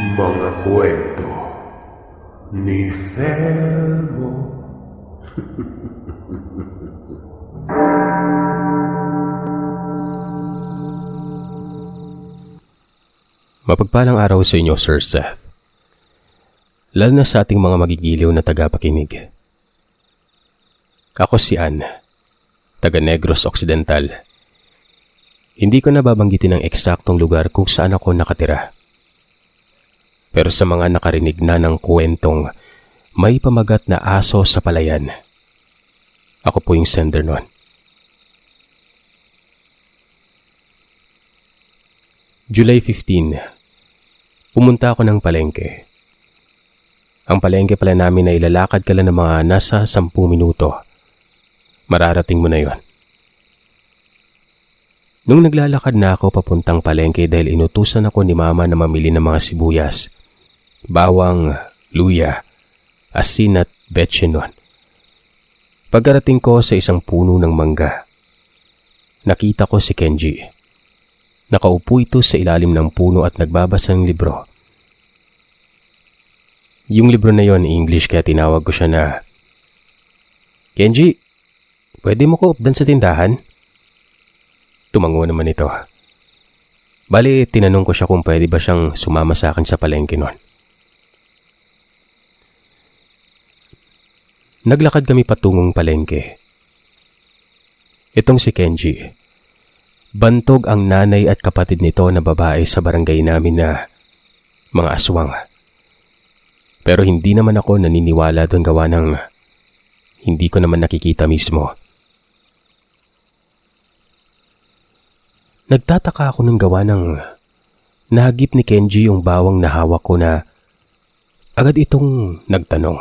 Mga kwento ni Felmo. Mapagpalang araw sa inyo, Sir Seth. Lalo na sa ating mga magigiliw na tagapakinig. Ako si Ann, taga Negros Occidental. Hindi ko nababanggitin ang eksaktong lugar kung saan ako nakatira. Pero sa mga nakarinig na ng kwentong may pamagat na aso sa palayan, ako po yung sender nun. July 15, pumunta ako ng palengke. Ang palengke pala namin ay ilalakad ka lang ng mga nasa 10 minuto. Mararating mo na yon. Nung naglalakad na ako papuntang palengke dahil inutusan ako ni Mama na mamili ng mga sibuyas, bawang, luya, asin at betchenon. Pagkarating ko sa isang puno ng mangga, nakita ko si Kenji. Nakaupo ito sa ilalim ng puno at nagbabasa ng libro. Yung libro na yon English kaya tinawag ko siya na, "Kenji, pwede mo ko updan sa tindahan?" Tumango naman ito. Bali, tinanong ko siya kung pwede ba siyang sumama sa akin sa palengke nun. Naglakad kami patungong palengke. Itong si Kenji. Bantog ang nanay at kapatid nito na babae sa barangay namin na mga aswang. Pero hindi naman ako naniniwala doon gawa ng hindi ko naman nakikita mismo. Nagtataka ako ng gawa ng nahagip ni Kenji yung bawang na hawak ko na agad itong nagtanong.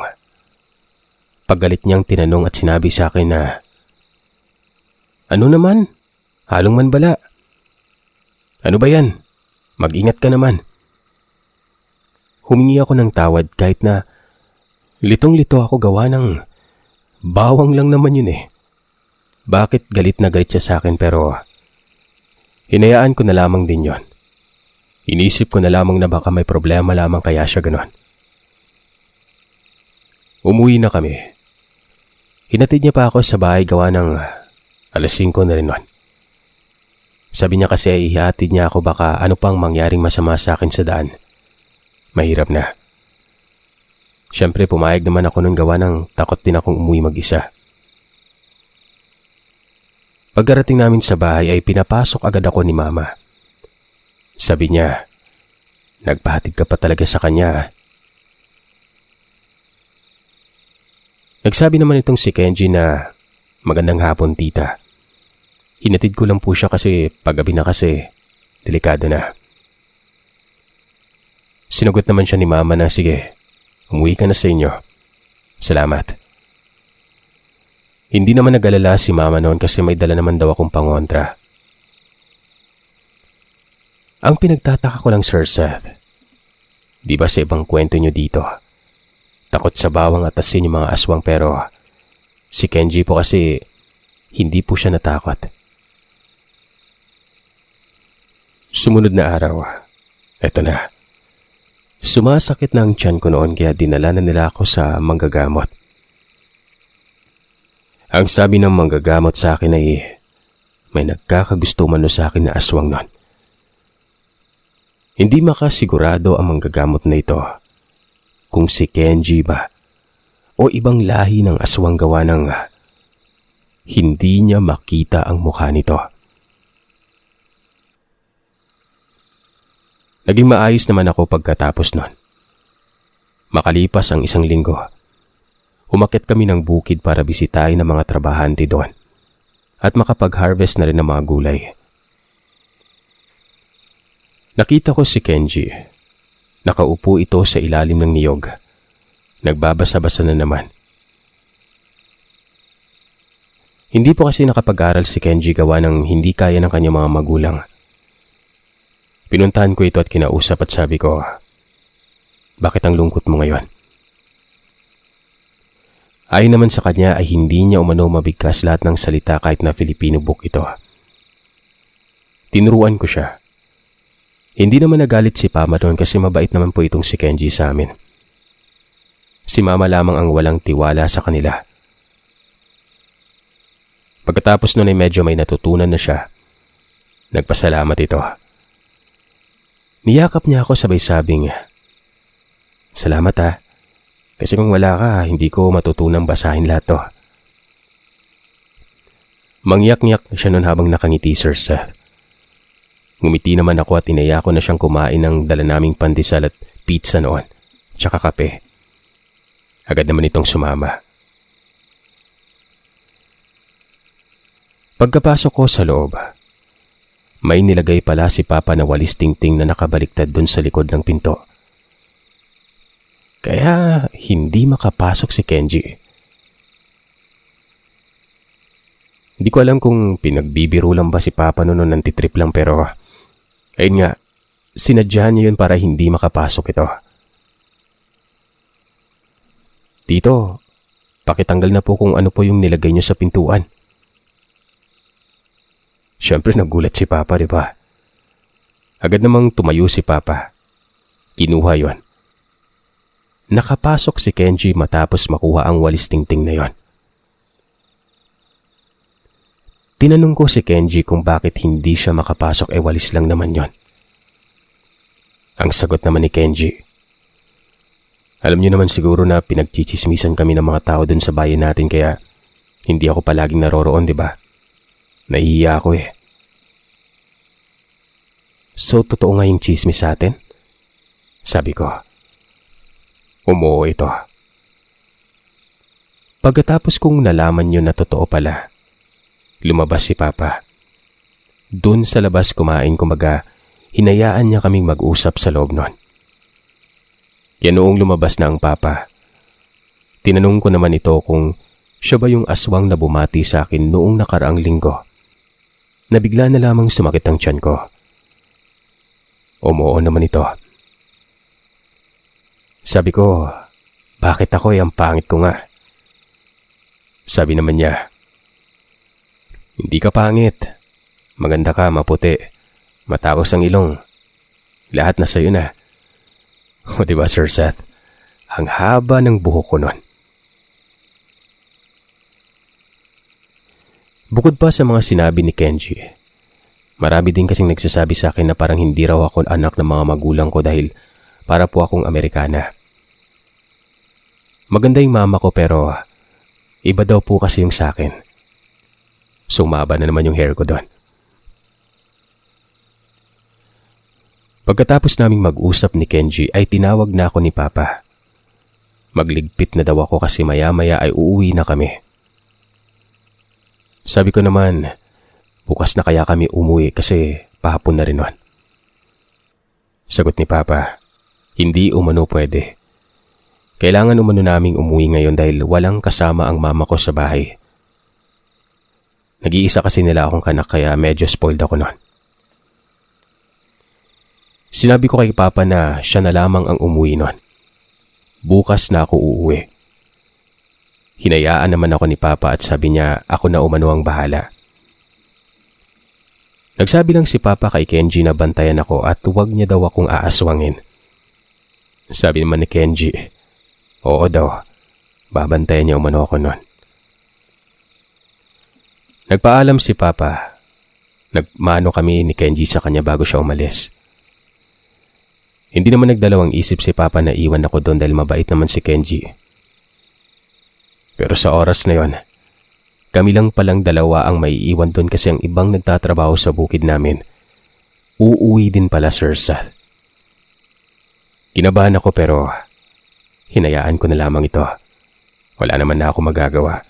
Paggalit niyang tinanong at sinabi sa akin na, "Ano naman? Halong manbala. Ano ba yan? Mag-ingat ka naman." Humingi ako ng tawad kahit na litong-lito ako gawa ng bawang lang naman yun eh. Bakit galit na galit siya sa akin pero hinayaan ko na lamang din yon. Inisip ko na lamang na baka may problema lamang kaya siya ganon. Umuwi na kami. Hinatid niya pa ako sa bahay gawa ng 5:00 na rin nun. Sabi niya kasi ay ihatid niya ako baka ano pang mangyaring masama sa akin sa daan. Mahirap na. Siyempre pumayag naman ako nung gawa ng takot din akong umuwi mag-isa. Pagkarating namin sa bahay ay pinapasok agad ako ni Mama. Sabi niya, "Nagpahatid ka pa talaga sa kanya." Nagsabi naman itong si Kenji na, "Magandang hapon, tita. Hinatid ko lang po siya kasi paggabi na kasi, delikado na." Sinugot naman siya ni Mama na, "Sige, umuwi ka na sa inyo. Salamat." Hindi naman nag-alala si Mama noon kasi may dala naman daw akong pangontra. Ang pinagtataka ko lang, Sir Seth, di ba sa ibang kwento nyo dito, takot sa bawang at asin yung mga aswang pero si Kenji po kasi hindi po siya natakot. Sumunod na araw, eto na. Sumasakit na ang tiyan ko noon kaya dinala na nila ako sa manggagamot. Ang sabi ng manggagamot sa akin ay may nagkakagusto mano sa akin na aswang nun. Hindi makasigurado ang manggagamot na ito kung si Kenji ba o ibang lahi ng aswang gawa ng hindi niya makita ang mukha nito. Naging maayos naman ako pagkatapos nun. Makalipas ang 1 linggo, umakyat kami ng bukid para bisitahin ang mga trabahante doon at makapag-harvest na rin ng mga gulay. Nakita ko si Kenji. Nakaupo ito sa ilalim ng niyog. Nagbabasa-basa na naman. Hindi po kasi nakapag-aral si Kenji gawa ng hindi kaya ng kanyang mga magulang. Pinuntahan ko ito at kinausap at sabi ko, "Bakit ang lungkot mo ngayon?" Ayon naman sa kanya ay hindi niya umano mabigkas lahat ng salita kahit na Filipino book ito. Tinuruan ko siya. Hindi naman nagalit si Papa noon kasi mabait naman po itong si Kenji sa amin. Si Mama lamang ang walang tiwala sa kanila. Pagkatapos noon ay medyo may natutunan na siya. Nagpasalamat ito. Niyakap niya ako sabay sabing, "Salamat ha. Kasi kung wala ka, hindi ko matutunang basahin lahat to." Mangyak-ngyak siya noon habang nakangiti, Sir Seth. Ngumiti naman ako at inaya ko na siyang kumain ng dala naming pandesal at pizza noon, tsaka kape. Agad naman itong sumama. Pagkapasok ko sa loob, may nilagay pala si Papa na walis tingting na nakabaliktad dun sa likod ng pinto. Kaya hindi makapasok si Kenji. Hindi ko alam kung pinagbibiro lang ba si Papa noon nantitrip lang pero ayun nga, sinadyahan niya yun para hindi makapasok ito. Tito, pakitanggal na po kung ano po yung nilagay niyo sa pintuan. Siyempre nagulat si Papa, di ba? Agad namang tumayo si Papa. Kinuha yon. Nakapasok si Kenji matapos makuha ang walis tingting na yon. Tinanong ko si Kenji kung bakit hindi siya makapasok walis lang naman yon. Ang sagot naman ni Kenji, "Alam niyo naman siguro na pinagchichismisan kami ng mga tao dun sa bayan natin kaya hindi ako palaging naroroon, di ba? Nahihiya ako eh." "So, totoo nga yung chismis sa atin?" Sabi ko. Umuo ito. Pagkatapos kong nalaman yun na totoo pala, lumabas si Papa. Doon sa labas kumain, kumbaga hinayaan niya kaming mag-usap sa loob nun. Kaya noong lumabas na ang Papa, tinanong ko naman ito kung siya ba yung aswang na bumati sa akin noong nakaraang linggo. Nabigla na lamang sumakit ang tiyan ko. Umuo naman ito. Sabi ko, bakit ako ang pangit ko nga? Sabi naman niya, "Hindi ka pangit. Maganda ka, maputi. Matapos ang ilong. Lahat na sa'yo na." O diba, Sir Seth? Ang haba ng buhok ko nun. Bukod pa sa mga sinabi ni Kenji, marami din kasing nagsasabi sa akin na parang hindi raw ako anak ng mga magulang ko dahil para po akong Amerikana. Maganda yung mama ko pero iba daw po kasi yung sa akin. Sumaba na naman yung hair ko doon. Pagkatapos naming mag-usap ni Kenji ay tinawag na ako ni Papa. Magligpit na daw ako kasi maya-maya ay uuwi na kami. Sabi ko naman, bukas na kaya kami umuwi kasi pahapon na rin nun. Sagot ni Papa, hindi umano pwede. Kailangan umano naming umuwi ngayon dahil walang kasama ang mama ko sa bahay. Nag-iisa kasi nila akong kanak kaya medyo spoiled ako nun. Sinabi ko kay Papa na siya na lamang ang umuwi nun. Bukas na ako uuwi. Hinayaan naman ako ni Papa at sabi niya ako na umano ang bahala. Nagsabi lang si Papa kay Kenji na bantayan ako at huwag niya daw akong aaswangin. Sabi naman ni Kenji, oo daw, babantayan niya umano ako nun. Nagpaalam si Papa. Nagmano kami ni Kenji sa kanya bago siya umalis. Hindi naman nagdalawang isip si Papa na iwan ako doon dahil mabait naman si Kenji. Pero sa oras na yon, kami lang palang dalawa ang maiiwan doon kasi ang ibang nagtatrabaho sa bukid namin. Uuwi din pala, Sir Seth. Kinabahan ako pero hinayaan ko na lamang ito. Wala naman na ako magagawa.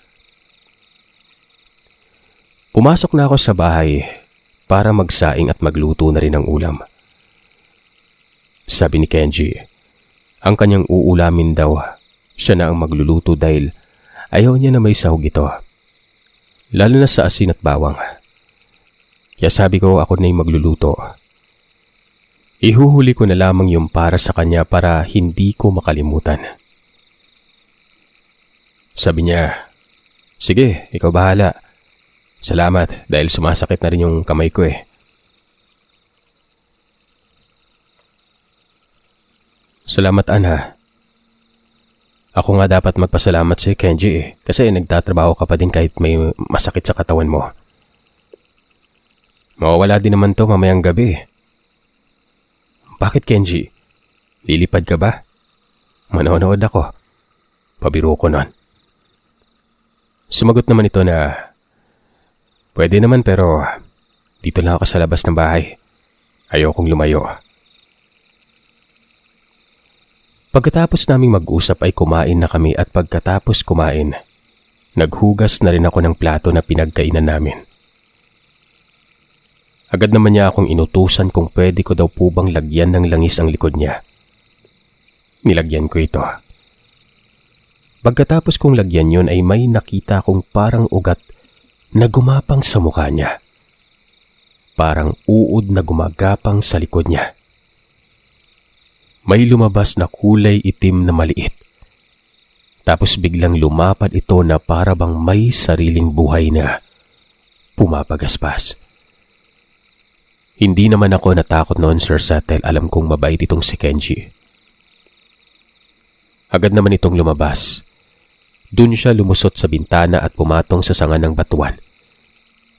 Pumasok na ako sa bahay para magsaing at magluto na rin ng ulam. Sabi ni Kenji, ang kanyang uulamin daw, siya na ang magluluto dahil ayaw niya na may sahog ito. Lalo na sa asin at bawang. Kaya sabi ko ako na yung magluluto. Ihuhuli ko na lamang yung para sa kanya para hindi ko makalimutan. Sabi niya, sige, ikaw bahala. Salamat dahil sumasakit na rin yung kamay ko eh. Salamat, Ana. Ako nga dapat magpasalamat si Kenji kasi nagtatrabaho ka pa din kahit may masakit sa katawan mo. Mawawala din naman to mamayang gabi. Bakit, Kenji? Lilipad ka ba? Manonood ako. Pabiro ko nun. Sumagot naman ito na, pwede naman pero dito lang ako sa labas ng bahay. Ayokong lumayo. Pagkatapos naming mag-usap ay kumain na kami at pagkatapos kumain, naghugas na rin ako ng plato na pinagkainan namin. Agad naman niya akong inutusan kung pwede ko daw po bang lagyan ng langis ang likod niya. Nilagyan ko ito. Pagkatapos kong lagyan yun ay may nakita akong parang ugat na gumapang sa mukha niya. Parang uod na gumagapang sa likod niya. May lumabas na kulay itim na maliit. Tapos biglang lumapad ito na para bang may sariling buhay na pumapagaspas. Hindi naman ako natakot noon, Sir Satel. Alam kong mabait itong si Kenji. Agad naman itong lumabas. Doon siya lumusot sa bintana at pumatong sa sanga ng batuan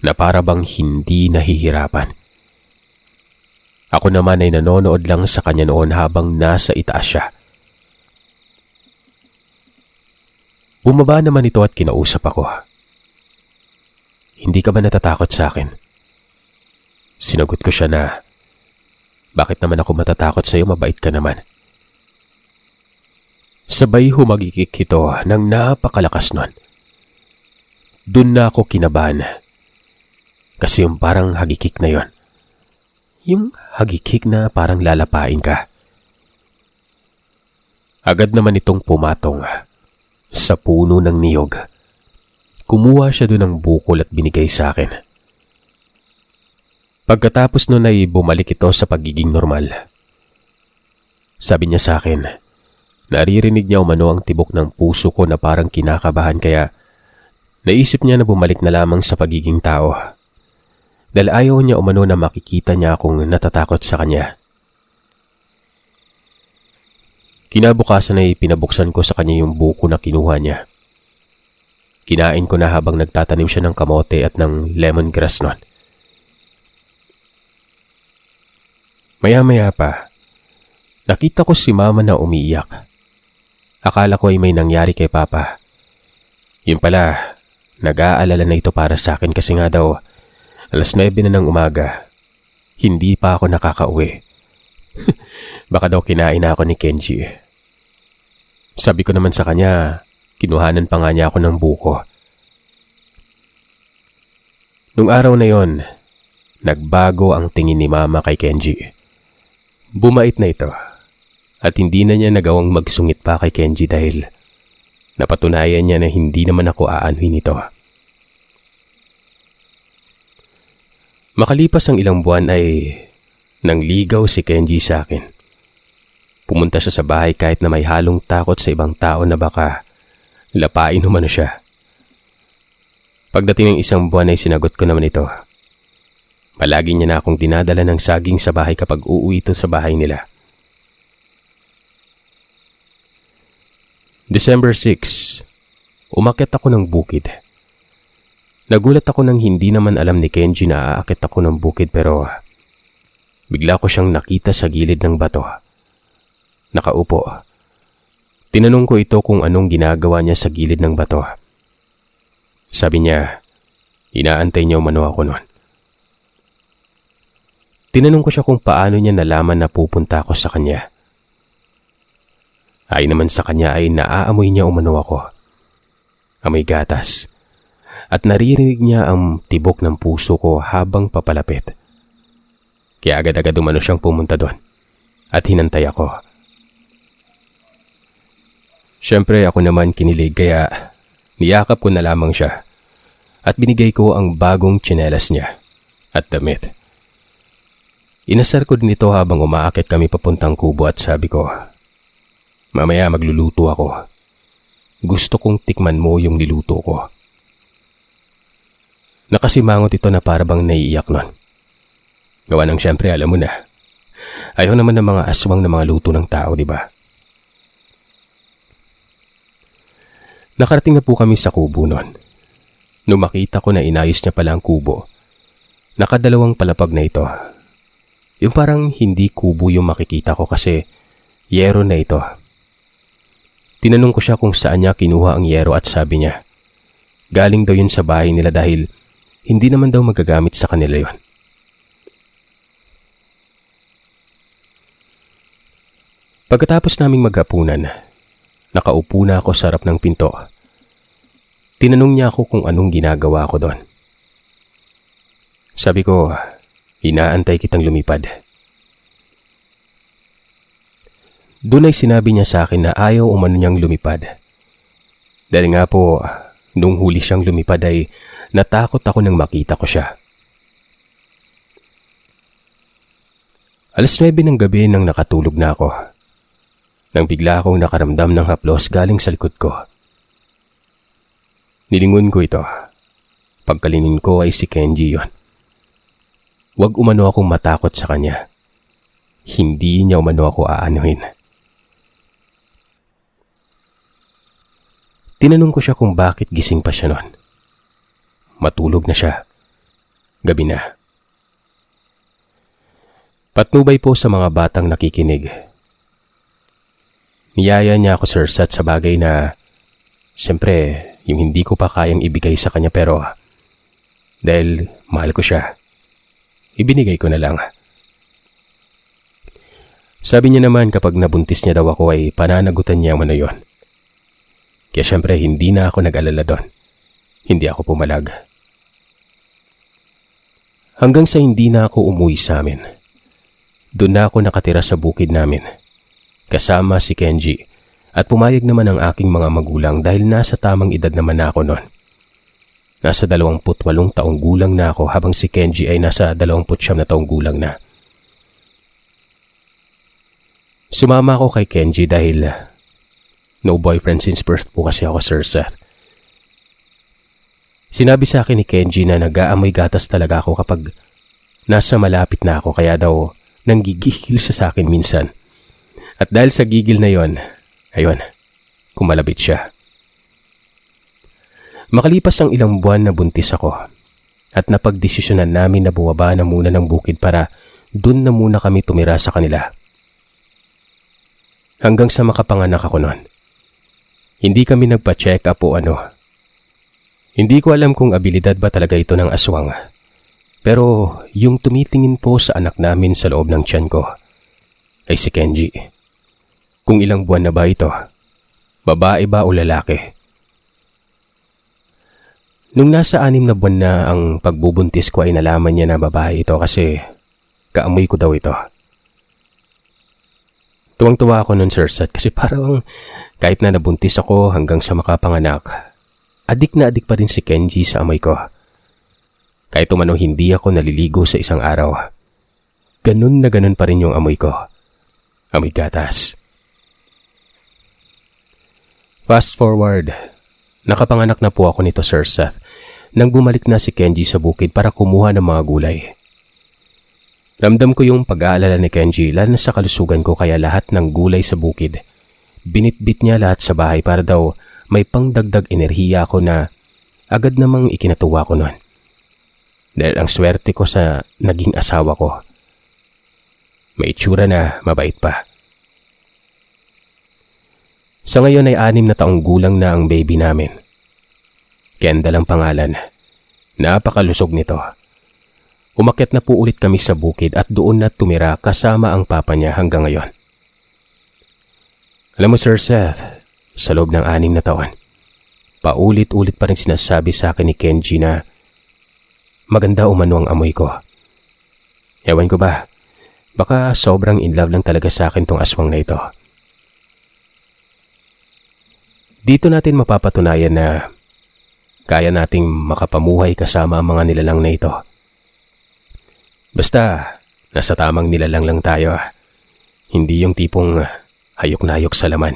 na para bang hindi nahihirapan. Ako naman ay nanonood lang sa kanya noon habang nasa itaas siya. Bumaba naman ito at kinausap ako. Hindi ka ba natatakot sa akin? Sinagot ko siya na, bakit naman ako matatakot sa iyo, mabait ka naman. Sabay humagikik ito ng napakalakas nun. Doon na ako kinabahan. Kasi yung parang hagikik na yon. Yung hagikik na parang lalapain ka. Agad naman itong pumatong sa puno ng niyog. Kumuha siya doon ng bukol at binigay sa akin. Pagkatapos nun ay bumalik ito sa pagiging normal. Sabi niya sa akin, naririnig niya umano ang tibok ng puso ko na parang kinakabahan kaya naisip niya na bumalik na lamang sa pagiging tao. Dahil ayaw niya umano na makikita niya akong natatakot sa kanya. Kinabukasan ay pinabuksan ko sa kanya yung buko na kinuha niya. Kinain ko na habang nagtatanim siya ng kamote at ng lemongrass nun. Maya-maya pa, nakita ko si Mama na umiiyak. Akala ko ay may nangyari kay Papa. Yun pala, nag-aalala na ito para sa akin kasi nga daw, 9:00 na ng umaga. Hindi pa ako nakakauwi. Baka daw kinain na ako ni Kenji. Sabi ko naman sa kanya, kinuhanan pa nga niya ako ng buko. Nung araw na yon, nagbago ang tingin ni Mama kay Kenji. Bumait na ito at hindi na niya nagawang magsungit pa kay Kenji dahil napatunayan niya na hindi naman ako aanuhin ito. Makalipas ang ilang buwan ay nangligaw si Kenji sa akin. Pumunta siya sa bahay kahit na may halong takot sa ibang tao na baka lapain umano siya. Pagdating ng isang buwan ay sinagot ko naman ito. Palagi niya na akong dinadala ng saging sa bahay kapag uuwi ito sa bahay nila. December 6, umakyat ako ng bukid. Nagulat ako nang hindi naman alam ni Kenji na aakyat ako ng bukid pero bigla ko siyang nakita sa gilid ng bato. Nakaupo. Tinanong ko ito kung anong ginagawa niya sa gilid ng bato. Sabi niya, inaantay niya umano ako noon. Tinanong ko siya kung paano niya nalaman na pupunta ako sa kanya. Ay naman sa kanya ay naaamoy niya umano ako. Amoy gatas. At naririnig niya ang tibok ng puso ko habang papalapit. Kaya agad-agad umano siyang pumunta doon at hinantay ako. Siyempre ako naman kinilig kaya niyakap ko na lamang siya at binigay ko ang bagong tsinelas niya at damit. Inasar ko din ito habang umaakit kami papuntang kubo at sabi ko, mamaya magluluto ako. Gusto kong tikman mo yung niluto ko. Nakasimangot ito na parabang naiiyak nun. Gawa ng siyempre alam mo na. Ayaw naman ng mga aswang na mga luto ng tao, di ba? Nakarating na po kami sa kubo nun. Nung makita ko na inayos niya pala ang kubo, nakadalawang palapag na ito. Yung parang hindi kubo yung makikita ko kasi yero na ito. Tinanong ko siya kung saan niya kinuha ang yero at sabi niya, galing daw yun sa bahay nila dahil hindi naman daw magagamit sa kanila yun. Pagkatapos naming maghapunan, nakaupo na ako sa harap ng pinto. Tinanong niya ako kung anong ginagawa ko doon. Sabi ko, inaantay kitang lumipad. Doon ay sinabi niya sa akin na ayaw umano niyang lumipad. Dahil nga po, nung huli siyang lumipad ay natakot ako nang makita ko siya. Alas 9 ng gabi nang nakatulog na ako. Nang bigla akong nakaramdam ng haplos galing sa likod ko. Nilingon ko ito. Pagkalingin ko ay si Kenji yon. Huwag umano akong matakot sa kanya. Hindi niya umano ako aanuhin. Tinanong ko siya kung bakit gising pa siya noon. Matulog na siya. Gabi na. Patnubay po sa mga batang nakikinig. Niyaya niya ako, Sir Sat, sa bagay na siyempre yung hindi ko pa kayang ibigay sa kanya pero dahil mahal ko siya, ibinigay ko na lang. Sabi niya naman kapag nabuntis niya daw ako ay pananagutan niya ano yon. Kaya siyempre hindi na ako nag-alala doon. Hindi ako pumalag. Hanggang sa hindi na ako umuwi sa amin. Doon na ako nakatira sa bukid namin. Kasama si Kenji at pumayag naman ang aking mga magulang dahil nasa tamang edad naman na ako noon. Nasa 28 taong gulang na ako habang si Kenji ay nasa 29 na taong gulang na. Sumama ako kay Kenji dahil no boyfriend since birth po kasi ako, Sir Seth. Sinabi sa akin ni Kenji na nag-aamoy gatas talaga ako kapag nasa malapit na ako kaya daw nanggigigil siya sa akin minsan. At dahil sa gigil na yon, ayun, kumalabit siya. Makalipas ang ilang buwan na buntis ako at napagdesisyonan namin na bumaba na muna ng bukid para dun na muna kami tumira sa kanila. Hanggang sa makapanganak ako noon. Hindi kami nagpa-check up o ano. Hindi ko alam kung abilidad ba talaga ito ng aswang. Pero yung tumitingin po sa anak namin sa loob ng tiyan ko ay si Kenji. Kung ilang buwan na ba ito? Babae ba o lalaki? Nung nasa 6 na buwan na ang pagbubuntis ko ay nalaman niya na babae ito kasi kaamoy ko daw ito. Tuwang-tuwa ako nun, Sir Sat, kasi parang kahit na nabuntis ako hanggang sa makapanganak, adik na adik pa rin si Kenji sa amoy ko. Kahit umano hindi ako naliligo sa isang araw, ganun na ganun pa rin yung amoy ko. Amoy gatas. Fast forward, nakapanganak na po ako nito, Sir Seth, nang bumalik na si Kenji sa bukid para kumuha ng mga gulay. Ramdam ko yung pag-aalala ni Kenji lalo na sa kalusugan ko kaya lahat ng gulay sa bukid. Binitbit niya lahat sa bahay para daw may pangdagdag enerhiya ako na agad namang ikinatuwa ko noon. Dahil ang swerte ko sa naging asawa ko. May itsura na mabait pa. Sa ngayon ay 6 na taong gulang na ang baby namin. Kendall ang pangalan. Napakalusog nito. Umakyat na po ulit kami sa bukid at doon na tumira kasama ang papa niya hanggang ngayon. Alam mo, Sir Seth, sa loob ng 6 na taon, paulit-ulit pa rin sinasabi sa akin ni Kenji na maganda umano ang amoy ko. Ewan ko ba, baka sobrang in love lang talaga sa akin tong aswang na ito. Dito natin mapapatunayan na kaya nating makapamuhay kasama ang mga nilalang na ito. Basta, nasa tamang nilalang lang tayo. Hindi yung tipong hayok na hayok sa laman.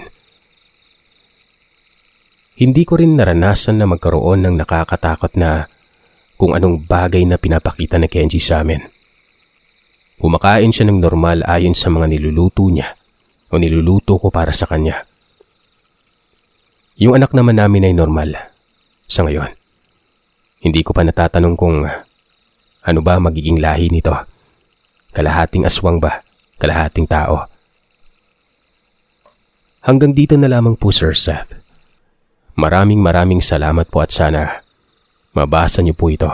Hindi ko rin naranasan na magkaroon ng nakakatakot na kung anong bagay na pinapakita ni Kenji sa amin. Kumakain siya ng normal ayon sa mga niluluto niya o niluluto ko para sa kanya. Yung anak naman namin ay normal. Sa ngayon. Hindi ko pa natatanong kung ano ba magiging lahi nito. Kalahating aswang ba? Kalahating tao? Hanggang dito na lamang po, Sir Seth. Maraming salamat po at sana mabasa niyo po ito.